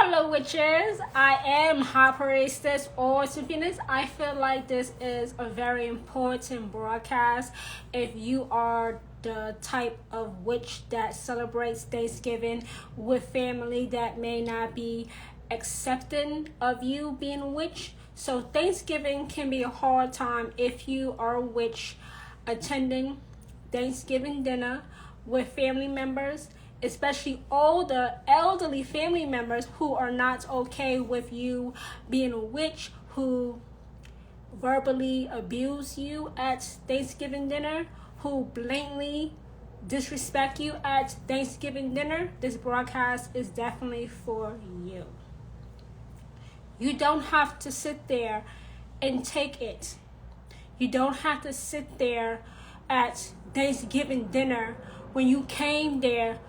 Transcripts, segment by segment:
Hello, witches. I am Harperistess or Symphonist. I feel like this is a very important broadcast. If you are the type of witch that celebrates Thanksgiving with family that may not be accepting of you being a witch. So Thanksgiving can be a hard time if you are a witch attending Thanksgiving dinner with family members, especially older elderly family members who are not okay with you being a witch, who verbally abuse you at Thanksgiving dinner, who blatantly disrespect you at Thanksgiving dinner. This broadcast is definitely for you. You don't have to sit there and take it. You don't have to sit there at Thanksgiving dinner when you came there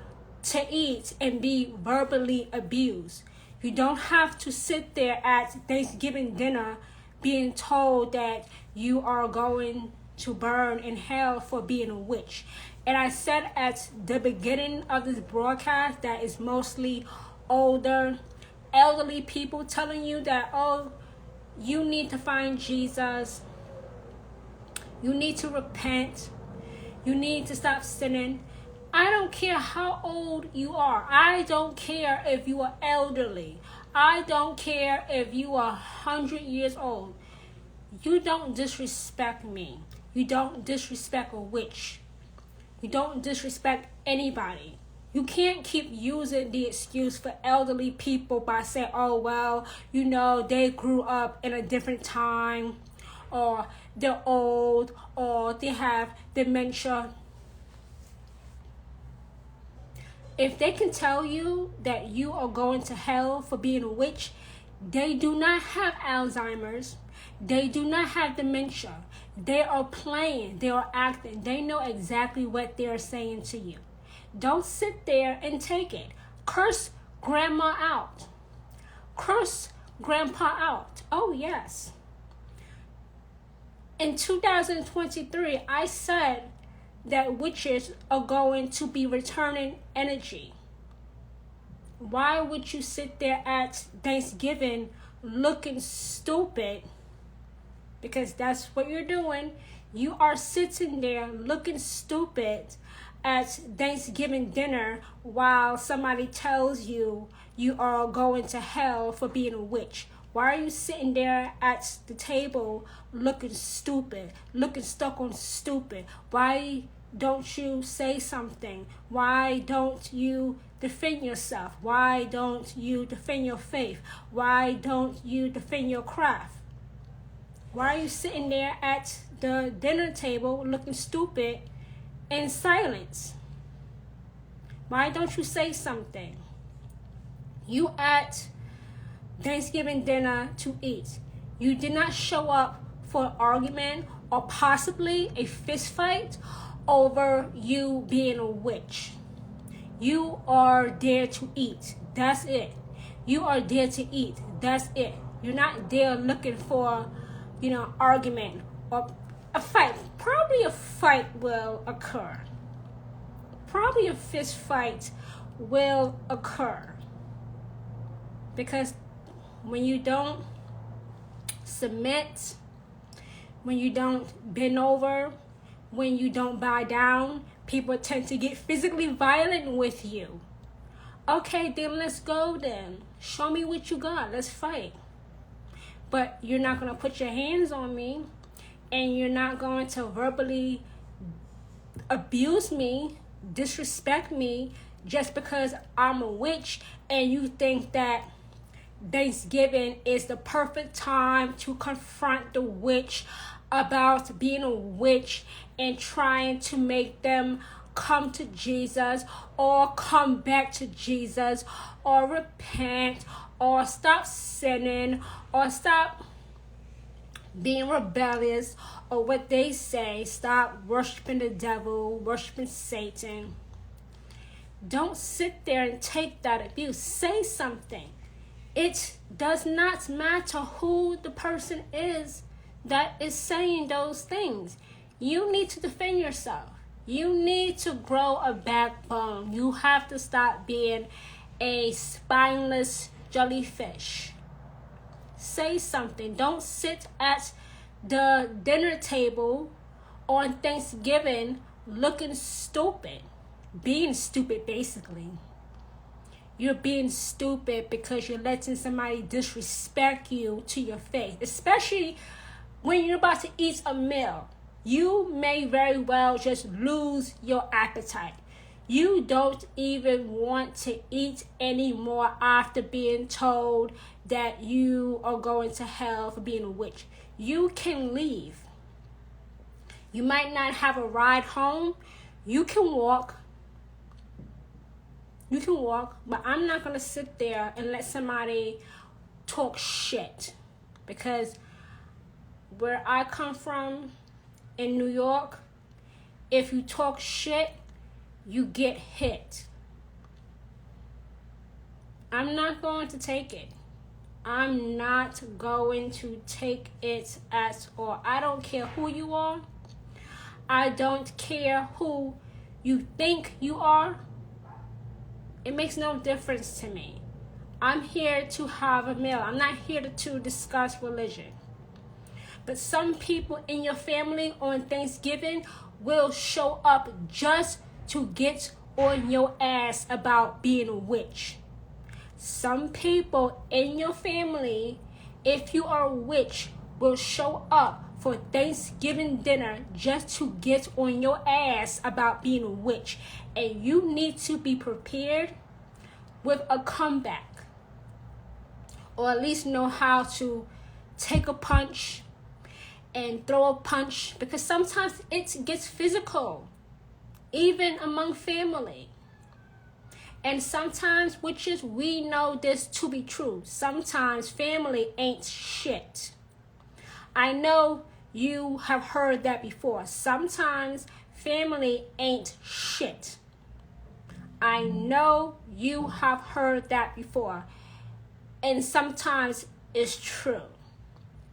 to eat and be verbally abused. You don't have to sit there at Thanksgiving dinner being told that you are going to burn in hell for being a witch. And I said at the beginning of this broadcast that it's mostly older, elderly people telling you that, oh, you need to find Jesus. You need to repent. You need to stop sinning. I don't care how old you are. I don't care if you are elderly. I don't care if you are 100 years old. You don't disrespect me. You don't disrespect a witch. You don't disrespect anybody. You can't keep using the excuse for elderly people by saying, oh, well, you know, they grew up in a different time, or they're old, or they have dementia. If they can tell you that you are going to hell for being a witch, they do not have Alzheimer's. They do not have dementia. They are playing. They are acting. They know exactly what they are saying to you. Don't sit there and take it. Curse grandma out. Curse grandpa out. Oh, yes. In 2023, I said that witches are going to be returning energy. Why would you sit there at Thanksgiving looking stupid? Because that's what you're doing. You are sitting there looking stupid at Thanksgiving dinner while somebody tells you you are going to hell for being a witch. Why are you sitting there at the table looking stupid, looking stuck on stupid? Why don't you say something? Why don't you defend yourself? Why don't you defend your faith? Why don't you defend your craft? Why are you sitting there at the dinner table looking stupid in silence? Why don't you say something? You at Thanksgiving dinner to eat. You did not show up for an argument or possibly a fist fight over you being a witch. You are there to eat. That's it. You are there to eat. That's it. You're not there looking for, argument or a fight. Probably a fight will occur. Probably a fist fight will occur. Because when you don't submit, when you don't bend over, when you don't bow down, people tend to get physically violent with you. Okay, then let's go then. Show me what you got. Let's fight. But you're not going to put your hands on me, and you're not going to verbally abuse me, disrespect me, just because I'm a witch, and you think that Thanksgiving is the perfect time to confront the witch about being a witch and trying to make them come to Jesus or come back to Jesus or repent or stop sinning or stop being rebellious, or what they say, stop worshiping the devil, worshiping Satan. Don't sit there and take that abuse. Say something. It does not matter who the person is that is saying those things. You need to defend yourself. You need to grow a backbone. You have to stop being a spineless jellyfish. Say something. Don't sit at the dinner table on Thanksgiving looking stupid. Being stupid, basically. You're being stupid because you're letting somebody disrespect you to your face. Especially when you're about to eat a meal. You may very well just lose your appetite. You don't even want to eat anymore after being told that you are going to hell for being a witch. You can leave. You might not have a ride home. You can walk. But I'm not going to sit there and let somebody talk shit. Because where I come from in New York, if you talk shit, you get hit. I'm not going to take it. I'm not going to take it at all. I don't care who you are. I don't care who you think you are. It makes no difference to me. I'm here to have a meal. I'm not here to discuss religion. But some people in your family on Thanksgiving will show up just to get on your ass about being a witch. Some people in your family, if you are a witch, will show up for Thanksgiving dinner just to get on your ass about being a witch. And you need to be prepared with a comeback. Or at least know how to take a punch and throw a punch. Because sometimes it gets physical. Even among family. And sometimes, witches, we know this to be true. Sometimes family ain't shit. I know you have heard that before. Sometimes family ain't shit. I know you have heard that before. And sometimes it's true.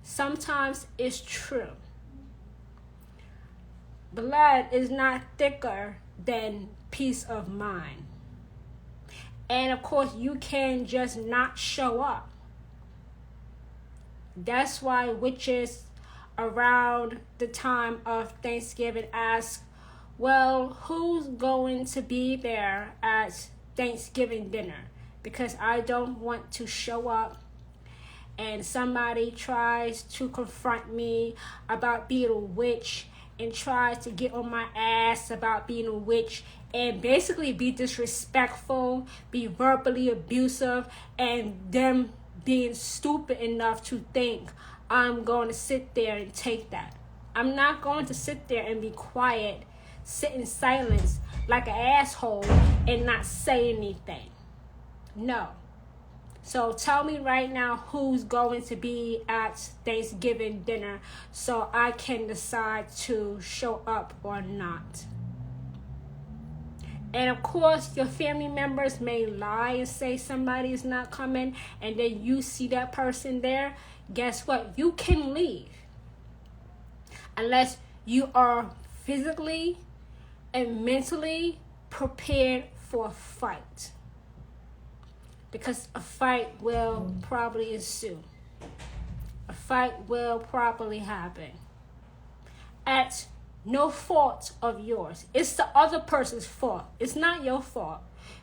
Sometimes it's true. Blood is not thicker than peace of mind. And of course, you can just not show up. That's why witches around the time of Thanksgiving ask, well, who's going to be there at Thanksgiving dinner? Because I don't want to show up and somebody tries to confront me about being a witch and tries to get on my ass about being a witch and basically be disrespectful, be verbally abusive, and them being stupid enough to think I'm going to sit there and take that. I'm not going to sit there and be quiet, sit in silence like an asshole and not say anything. No. So tell me right now who's going to be at Thanksgiving dinner so I can decide to show up or not. And of course, your family members may lie and say somebody is not coming, and then you see that person there. Guess what? You can leave. Unless you are physically and mentally prepared for a fight. Because a fight will probably ensue. A fight will probably happen. At no fault of yours. It's the other person's fault. It's not your fault.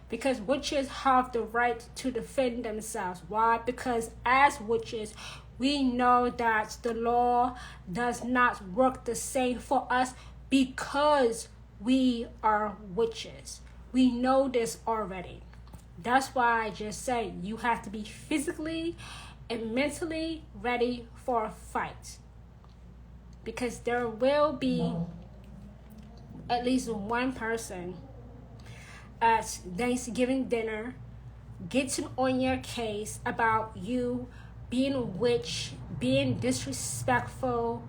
Because witches have the right to defend themselves. Why? Because as witches, we know that the law does not work the same for us because we are witches. We know this already. That's why I just say you have to be physically and mentally ready for a fight. Because there will be at least one person at Thanksgiving dinner getting on your case about you being a witch, being disrespectful,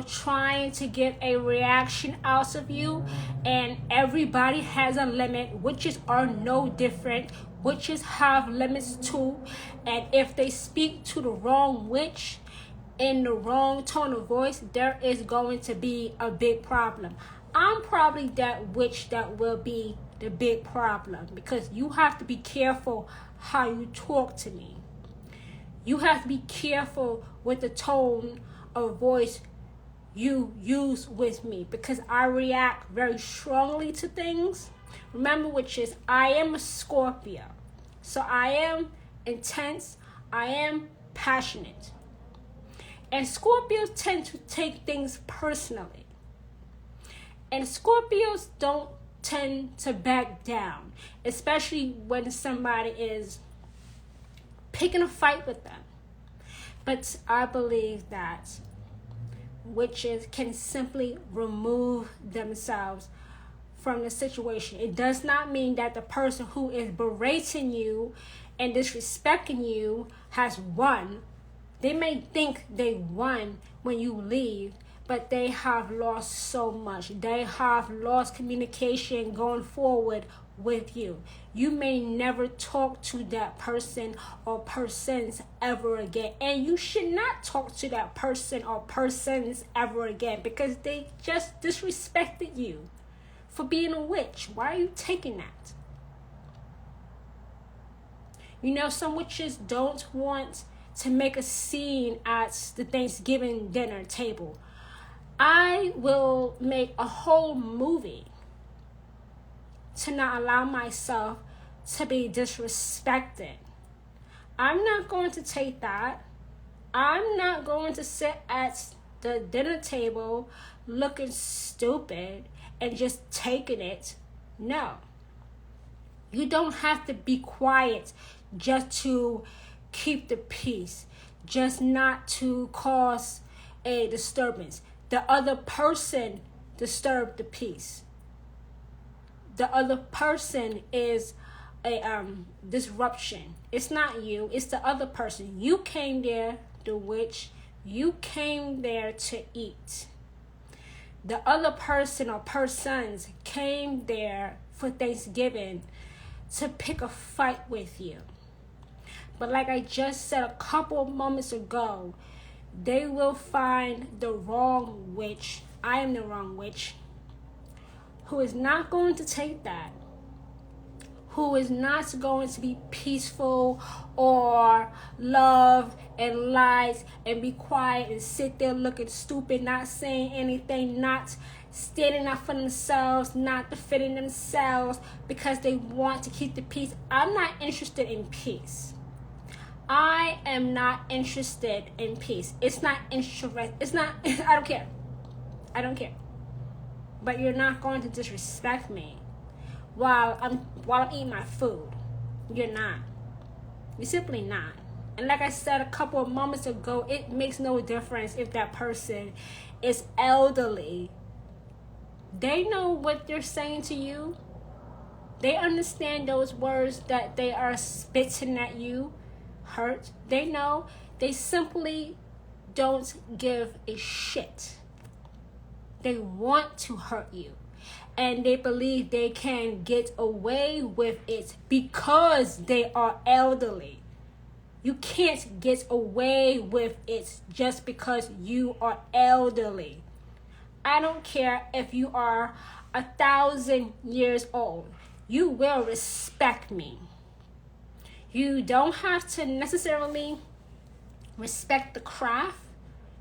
trying to get a reaction out of you. And everybody has a limit. Witches are no different. Witches have limits too. And if they speak to the wrong witch in the wrong tone of voice, there is going to be a big problem. I'm probably that witch that will be the big problem, because you have to be careful how you talk to me. You have to be careful with the tone of voice you use with me, because I react very strongly to things. Remember, which is, I am a Scorpio. So I am intense, I am passionate. And Scorpios tend to take things personally. And Scorpios don't tend to back down, especially when somebody is picking a fight with them. But I believe that witches can simply remove themselves from the situation. It does not mean that the person who is berating you and disrespecting you has won. They may think they won when you leave, but they have lost so much. They have lost communication going forward with you. You may never talk to that person or persons ever again. And you should not talk to that person or persons ever again, because they just disrespected you for being a witch. Why are you taking that? You know, some witches don't want to make a scene at the Thanksgiving dinner table. I will make a whole movie to not allow myself to be disrespected. I'm not going to take that. I'm not going to sit at the dinner table looking stupid and just taking it. No. You don't have to be quiet just to keep the peace, just not to cause a disturbance. The other person disturbed the peace. The other person is a disruption. It's not you, it's the other person. You came there, the witch, you came there to eat. The other person or persons came there for Thanksgiving to pick a fight with you. But like I just said a couple of moments ago, they will find the wrong witch. I am the wrong witch, who is not going to take that, who is not going to be peaceful or love and light and be quiet and sit there looking stupid, not saying anything, not standing up for themselves, not defending themselves because they want to keep the peace. I'm not interested in peace. I am not interested in peace. It's not introvert. It's not. I don't care. I don't care. But you're not going to disrespect me while I'm eating my food. You're not. You're simply not. And like I said a couple of moments ago, it makes no difference if that person is elderly. They know what they're saying to you. They understand those words that they are spitting at you hurt. They know. They simply don't give a shit. They want to hurt you. And they believe they can get away with it because they are elderly. You can't get away with it just because you are elderly. I don't care if you are 1,000 years old. You will respect me. You don't have to necessarily respect the craft.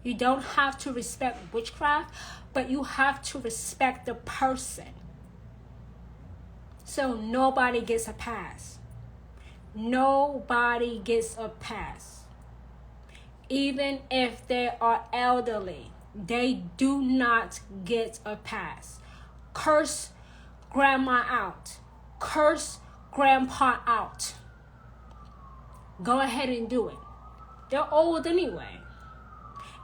You don't have to respect witchcraft, but you have to respect the person. So nobody gets a pass. Nobody gets a pass. Even if they are elderly, they do not get a pass. Curse grandma out. Curse grandpa out. Go ahead and do it. They're old anyway.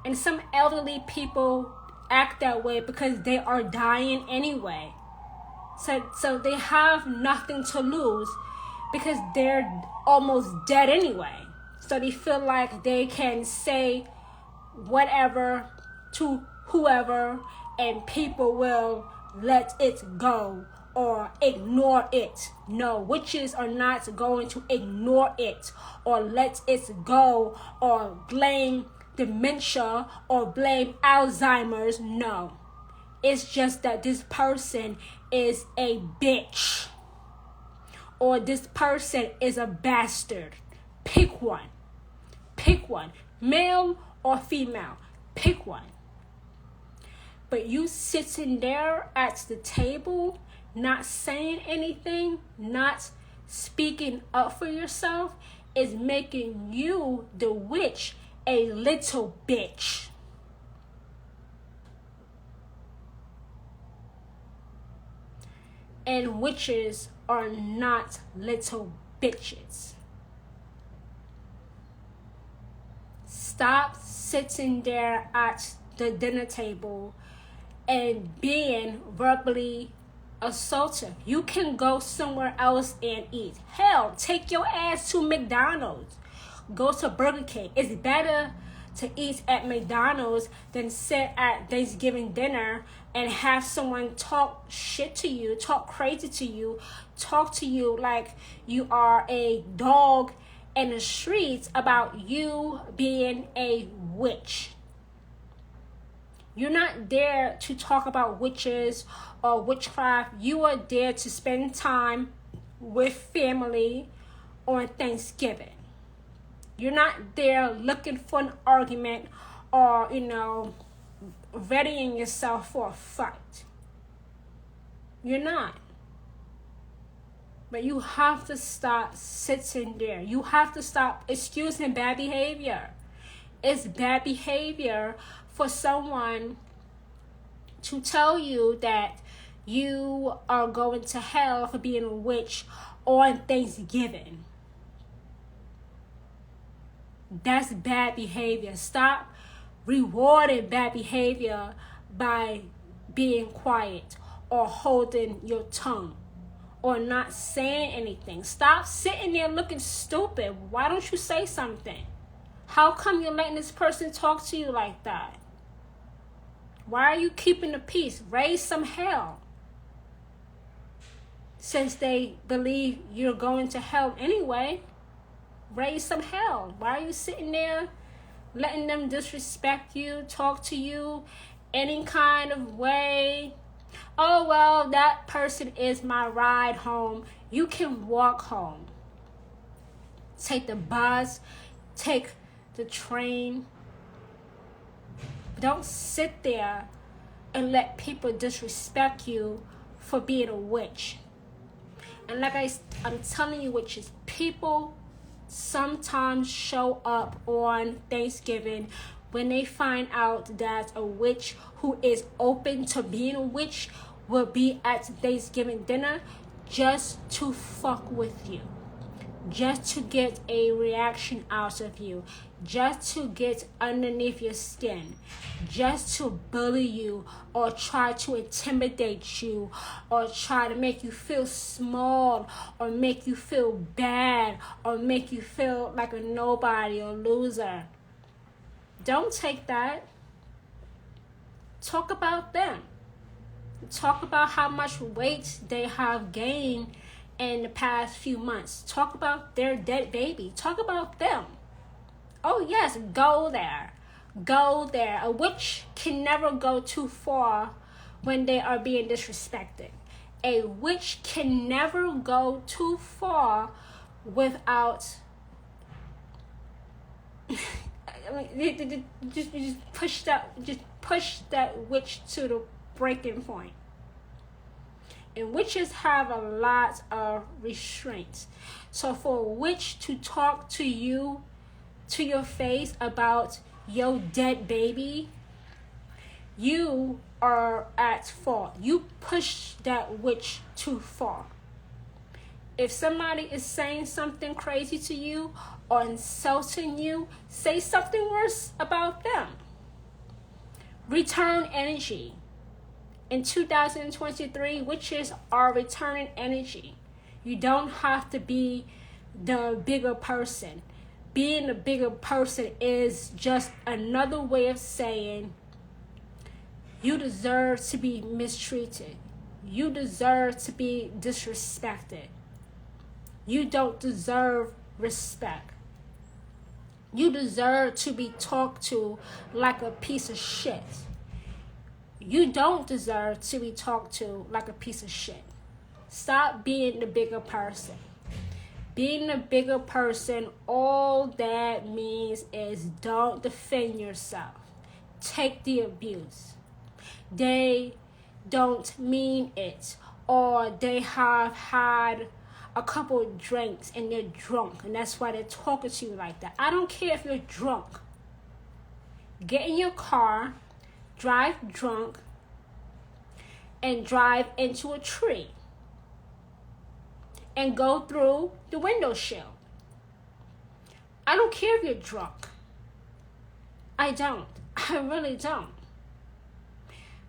And some elderly people act that way because they are dying anyway. So they have nothing to lose because they're almost dead anyway. So they feel like they can say whatever to whoever and people will let it go or ignore it. No, witches are not going to ignore it or let it go or blame dementia or blame Alzheimer's. No. It's just that this person is a bitch or this person is a bastard. Pick one. Pick one. Male or female. Pick one. But you sitting there at the table, not saying anything, not speaking up for yourself, is making you, the witch, a little bitch. And witches are not little bitches. Stop sitting there at the dinner table and being verbally assaultive. You can go somewhere else and eat. Hell, take your ass to McDonald's. Go to Burger King. It's better to eat at McDonald's than sit at Thanksgiving dinner and have someone talk shit to you, talk crazy to you, talk to you like you are a dog in the streets about you being a witch. You're not there to talk about witches or witchcraft. You are there to spend time with family on Thanksgiving. You're not there looking for an argument or, readying yourself for a fight. You're not. But you have to stop sitting there. You have to stop excusing bad behavior. It's bad behavior for someone to tell you that you are going to hell for being a witch on Thanksgiving. That's bad behavior. Stop rewarding bad behavior by being quiet or holding your tongue or not saying anything. Stop sitting there looking stupid. Why don't you say something? How come you're letting this person talk to you like that? Why are you keeping the peace? Raise some hell. Since they believe you're going to hell anyway, raise some hell. Why are you sitting there letting them disrespect you, talk to you any kind of way? Oh, well, that person is my ride home. You can walk home. Take the bus, take the train. Don't sit there and let people disrespect you for being a witch. And like I'm telling you, witches, people sometimes show up on Thanksgiving when they find out that a witch who is open to being a witch will be at Thanksgiving dinner just to fuck with you, just to get a reaction out of you, just to get underneath your skin, just to bully you or try to intimidate you or try to make you feel small or make you feel bad or make you feel like a nobody or loser. Don't take that. Talk about them. Talk about how much weight they have gained in the past few months. Talk about their dead baby. Talk about them. Oh yes, go there. Go there. A witch can never go too far when they are being disrespected. A witch can never go too far without just push that witch to the breaking point. And witches have a lot of restraints. So for a witch to talk to you, to your face about your dead baby, you are at fault. You push that witch too far. If somebody is saying something crazy to you or insulting you, say something worse about them. Return energy. In 2023, witches are returning energy. You don't have to be the bigger person. Being the bigger person is just another way of saying you deserve to be mistreated. You deserve to be disrespected. You don't deserve respect. You deserve to be talked to like a piece of shit. You don't deserve to be talked to like a piece of shit. Stop being the bigger person. Being a bigger person, all that means is don't defend yourself. Take the abuse. They don't mean it, or they have had a couple of drinks and they're drunk, and that's why they're talking to you like that. I don't care if you're drunk. Get in your car, drive drunk, and drive into a tree and go through the window sill. I don't care if you're drunk. I don't. I really don't.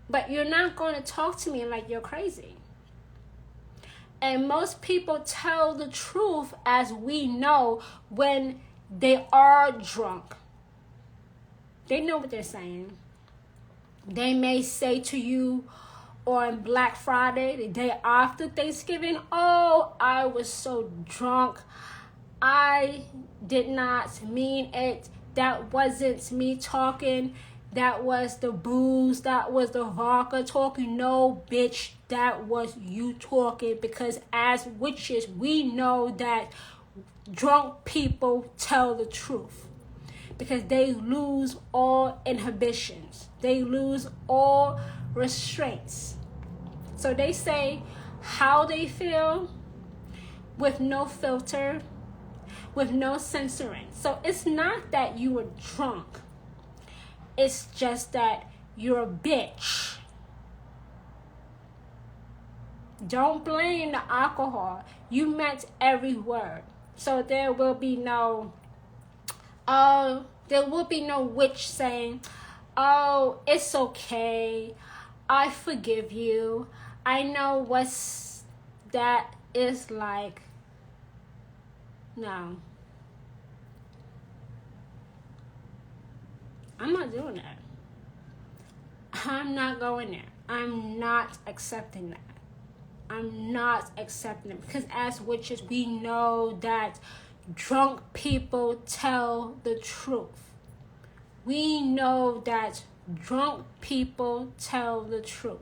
But you're not going to talk to me like you're crazy. And most people tell the truth, as we know, when they are drunk. They know what they're saying. They may say to you on Black Friday, the day after Thanksgiving, oh, I was so drunk. I did not mean it. That wasn't me talking. That was the booze. That was the vodka talking. No, bitch, that was you talking. Because as witches, we know that drunk people tell the truth. Because they lose all inhibitions. They lose all restraints. So they say how they feel with no filter, with no censoring. So it's not that you were drunk. It's just that you're a bitch. Don't blame the alcohol. You meant every word. So there will be no witch saying, oh, it's okay. I forgive you. I know what's that is like. No. I'm not doing that. I'm not going there. I'm not accepting that. I'm not accepting it. Because as witches, we know that drunk people tell the truth. We know that drunk people tell the truth.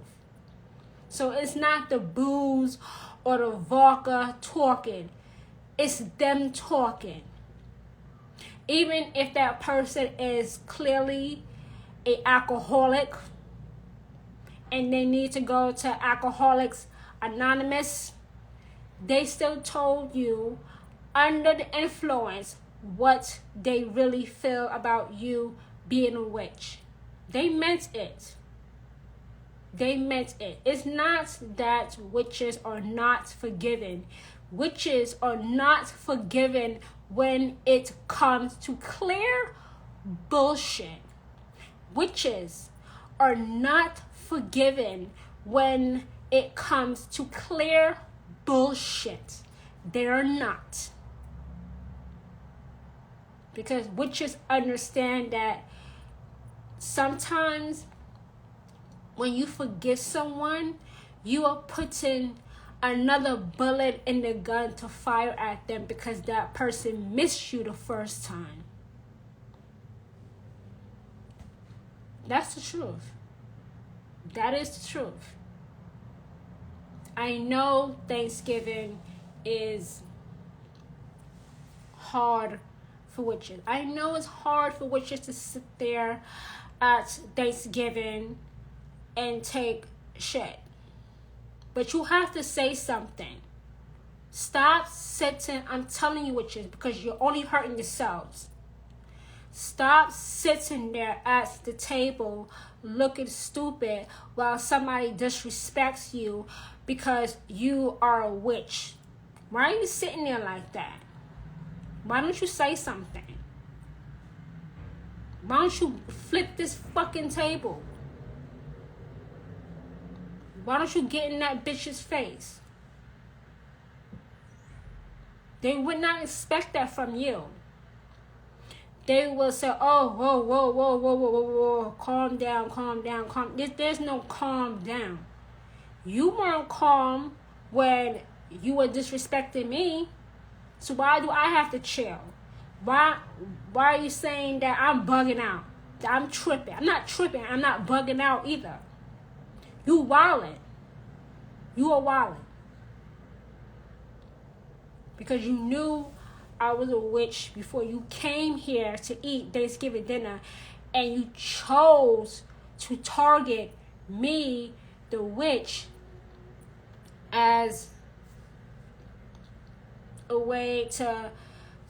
So it's not the booze or the vodka talking. It's them talking. Even if that person is clearly an alcoholic and they need to go to Alcoholics Anonymous, they still told you under the influence what they really feel about you being a witch. They meant it. They meant it. It's not that witches are not forgiven. Witches are not forgiven when it comes to clear bullshit. Witches are not forgiven when it comes to clear bullshit. They're not. Because witches understand that sometimes when you forgive someone, you are putting another bullet in the gun to fire at them because that person missed you the first time. That's the truth. That is the truth. I know Thanksgiving is hard for witches. I know it's hard for witches to sit there at Thanksgiving and take shit. But you have to say something. Stop sitting. I'm telling you, witches, because you're only hurting yourselves. Stop sitting there at the table looking stupid while somebody disrespects you because you are a witch. Why are you sitting there like that? Why don't you say something? Why don't you flip this fucking table? Why don't you get in that bitch's face? They would not expect that from you. They will say, oh, whoa, whoa, whoa, whoa, whoa, whoa, whoa, calm down, calm down, calm. There's no calm down. You weren't calm when you were disrespecting me. So why do I have to chill? Why are you saying that I'm bugging out? That I'm tripping? I'm not tripping. I'm not bugging out either. You wildin'. You are wildin'. because you knew I was a witch before you came here to eat Thanksgiving dinner, and you chose to target me, the witch, as a way to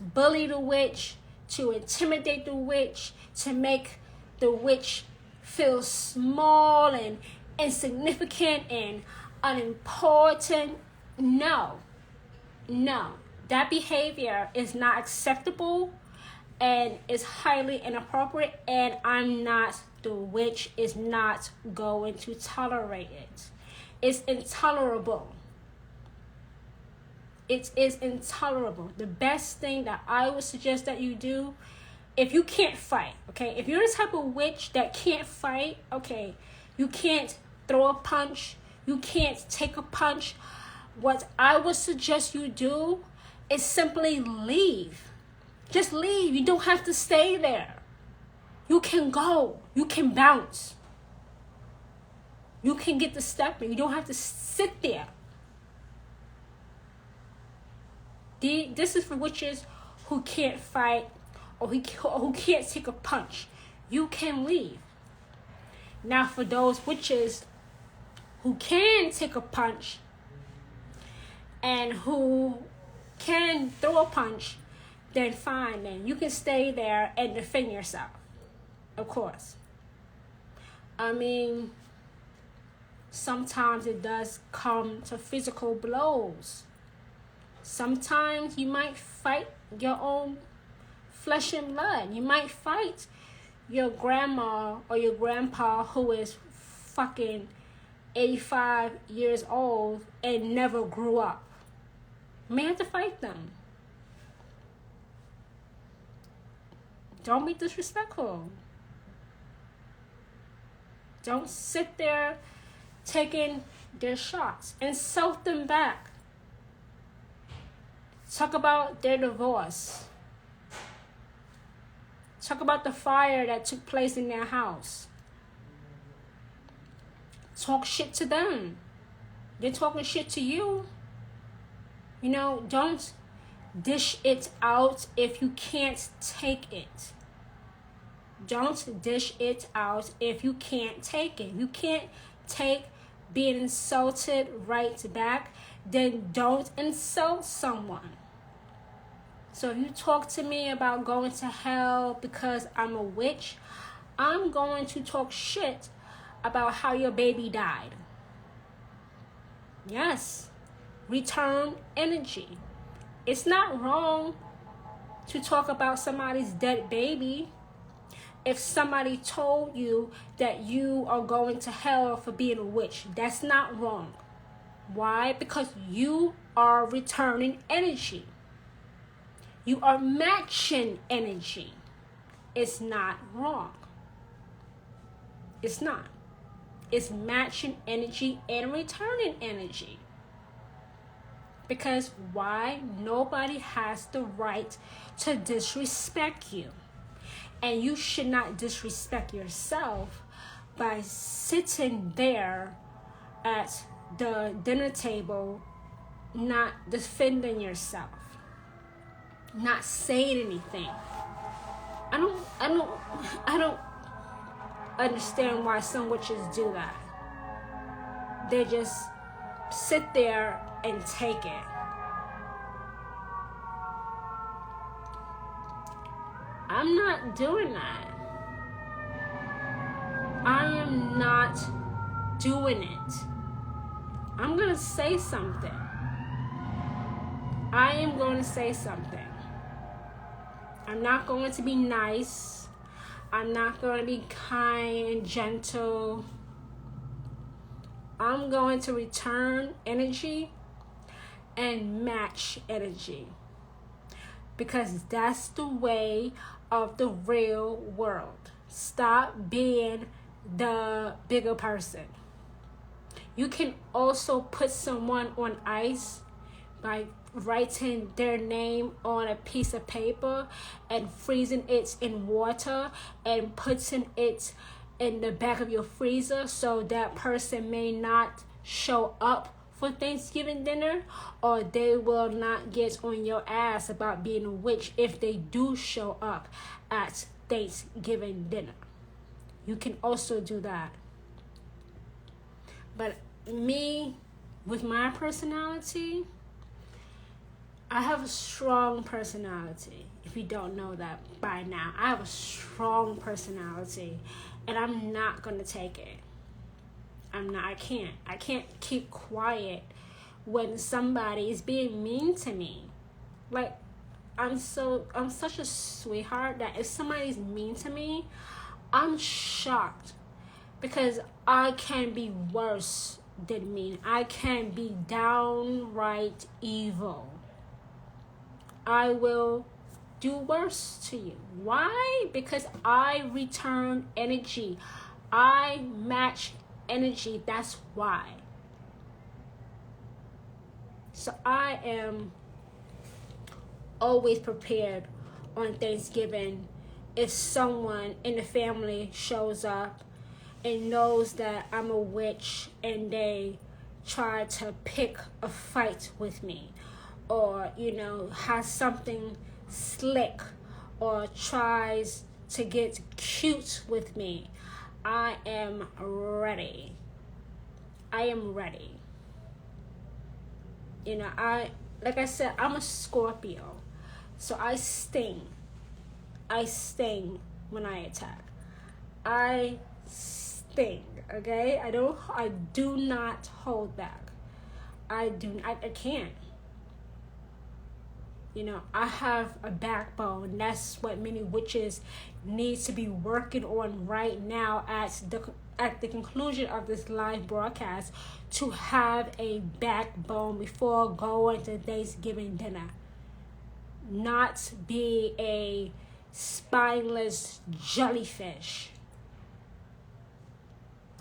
bully the witch, to intimidate the witch, to make the witch feel small and insignificant and unimportant. No. That behavior is not acceptable and is highly inappropriate, and I'm not, the witch is not going to tolerate it. It's intolerable. It is intolerable. The best thing that I would suggest that you do, if you can't fight, okay, if you're the type of witch that can't fight, okay, you can't throw a punch, you can't take a punch, what I would suggest you do is simply leave. Just leave. You don't have to stay there. You can go. You can bounce. You can get the step in. You don't have to sit there. This is for witches who can't fight or who can't take a punch. You can leave. Now, for those witches who can take a punch and who can throw a punch, then fine, then you can stay there and defend yourself, of course. I mean, sometimes it does come to physical blows. Sometimes you might fight your own flesh and blood. You might fight your grandma or your grandpa who is fucking 85 years old and never grew up. You may have to fight them. Don't be disrespectful. Don't sit there taking their shots. Insult them back. Talk about their divorce. Talk about the fire that took place in their house. Talk shit to them. They're talking shit to you. You know, don't dish it out if you can't take it. Don't dish it out if you can't take it. You can't take being insulted right back, then don't insult someone. So if you talk to me about going to hell because I'm a witch, I'm going to talk shit about how your baby died. Yes. Return energy. It's not wrong to talk about somebody's dead baby. If somebody told you that you are going to hell for being a witch, that's not wrong. Why? Because you are returning energy. You are matching energy. It's not wrong. It's not. It's matching energy and returning energy. Because why? Nobody has the right to disrespect you. And you should not disrespect yourself by sitting there at the dinner table, not defending yourself, not saying anything. I don't understand why some witches do that. They just sit there and take it. I'm not doing that. I am not doing it. I'm going to say something. I am going to say something. I'm not going to be nice. I'm not going to be kind and gentle. I'm going to return energy and match energy. Because that's the way of the real world. Stop being the bigger person. You can also put someone on ice by writing their name on a piece of paper and freezing it in water and putting it in the back of your freezer so that person may not show up for Thanksgiving dinner, or they will not get on your ass about being a witch if they do show up at Thanksgiving dinner. You can also do that. But me, with my personality, I have a strong personality. If you don't know that by now, I have a strong personality, and I'm not gonna take it. I can't keep quiet when somebody is being mean to me. Like, I'm such a sweetheart that if somebody's mean to me, I'm shocked, because I can be worse than mean. I can be downright evil. I will do worse to you. Why? Because I return energy. I match energy. That's why. So I am always prepared on Thanksgiving if someone in the family shows up and knows that I'm a witch and they try to pick a fight with me, or has something slick, or tries to get cute with me. I am ready. Like I said, I'm a Scorpio, so I sting when I attack. I sting, okay? I do not hold back. I can't. I have a backbone. That's what many witches need to be working on right now at the conclusion of this live broadcast, to have a backbone before going to Thanksgiving dinner. Not be a spineless jellyfish.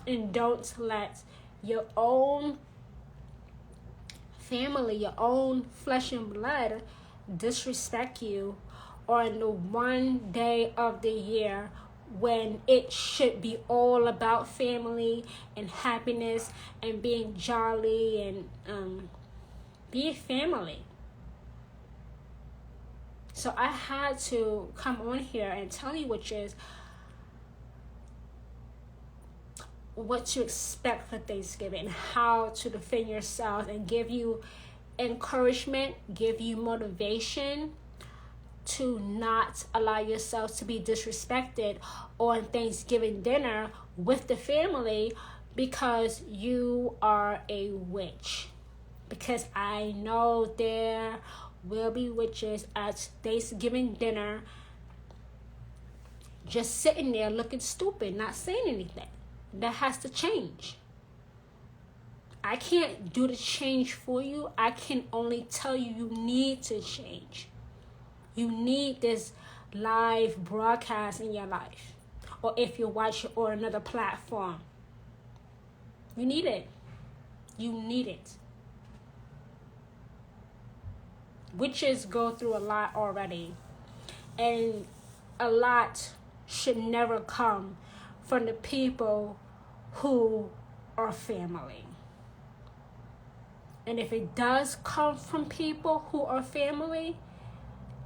And don't let your own family, your own flesh and blood, disrespect you on the one day of the year when it should be all about family and happiness and being jolly and be a family. So I had to come on here and tell you what to expect for Thanksgiving, how to defend yourself, and give you encouragement, give you motivation to not allow yourself to be disrespected on Thanksgiving dinner with the family because you are a witch. Because I know there will be witches at Thanksgiving dinner just sitting there looking stupid, not saying anything. That has to change. I can't do the change for you. I can only tell you need to change. You need this live broadcast in your life. Or if you watch it on another platform. You need it. You need it. Witches go through a lot already. And a lot should never come from the people who are family. And if it does come from people who are family,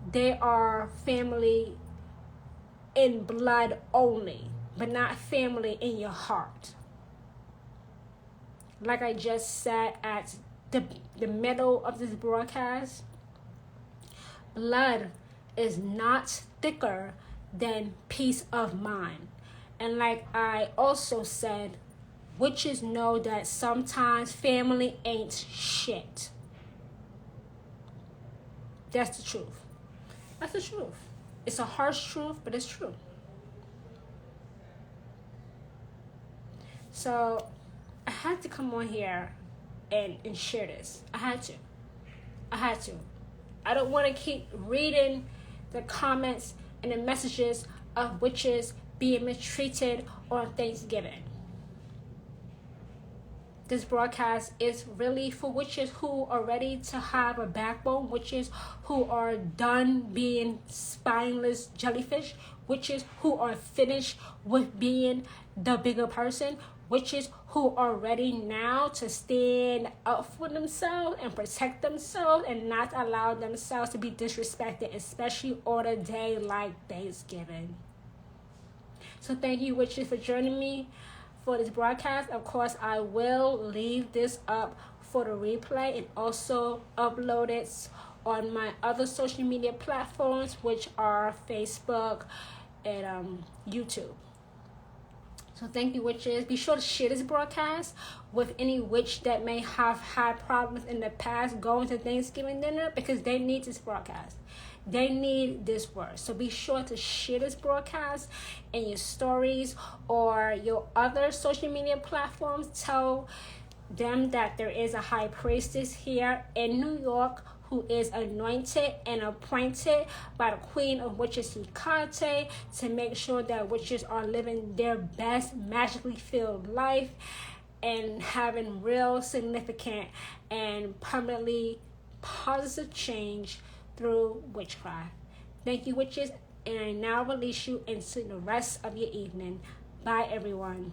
they are family in blood only, but not family in your heart. Like I just said at the middle of this broadcast, blood is not thicker than peace of mind. And like I also said, witches know that sometimes family ain't shit. That's the truth. That's the truth. It's a harsh truth, but it's true. So I had to come on here and share this. I had to. I don't want to keep reading the comments and the messages of witches being mistreated on Thanksgiving. This broadcast is really for witches who are ready to have a backbone, witches who are done being spineless jellyfish, witches who are finished with being the bigger person, witches who are ready now to stand up for themselves and protect themselves and not allow themselves to be disrespected, especially on a day like Thanksgiving. So thank you, witches, for joining me for this broadcast. Of course, I will leave this up for the replay and also upload it on my other social media platforms, which are Facebook and YouTube. So thank you, witches. Be sure to share this broadcast with any witch that may have had problems in the past going to Thanksgiving dinner, because they need this broadcast. They need this word. So be sure to share this broadcast in your stories or your other social media platforms. Tell them that there is a high priestess here in New York who is anointed and appointed by the Queen of Witches Hecate to make sure that witches are living their best magically filled life and having real significant and permanently positive change through witchcraft. Thank you, witches, and I now release you into the rest of your evening. Bye, everyone.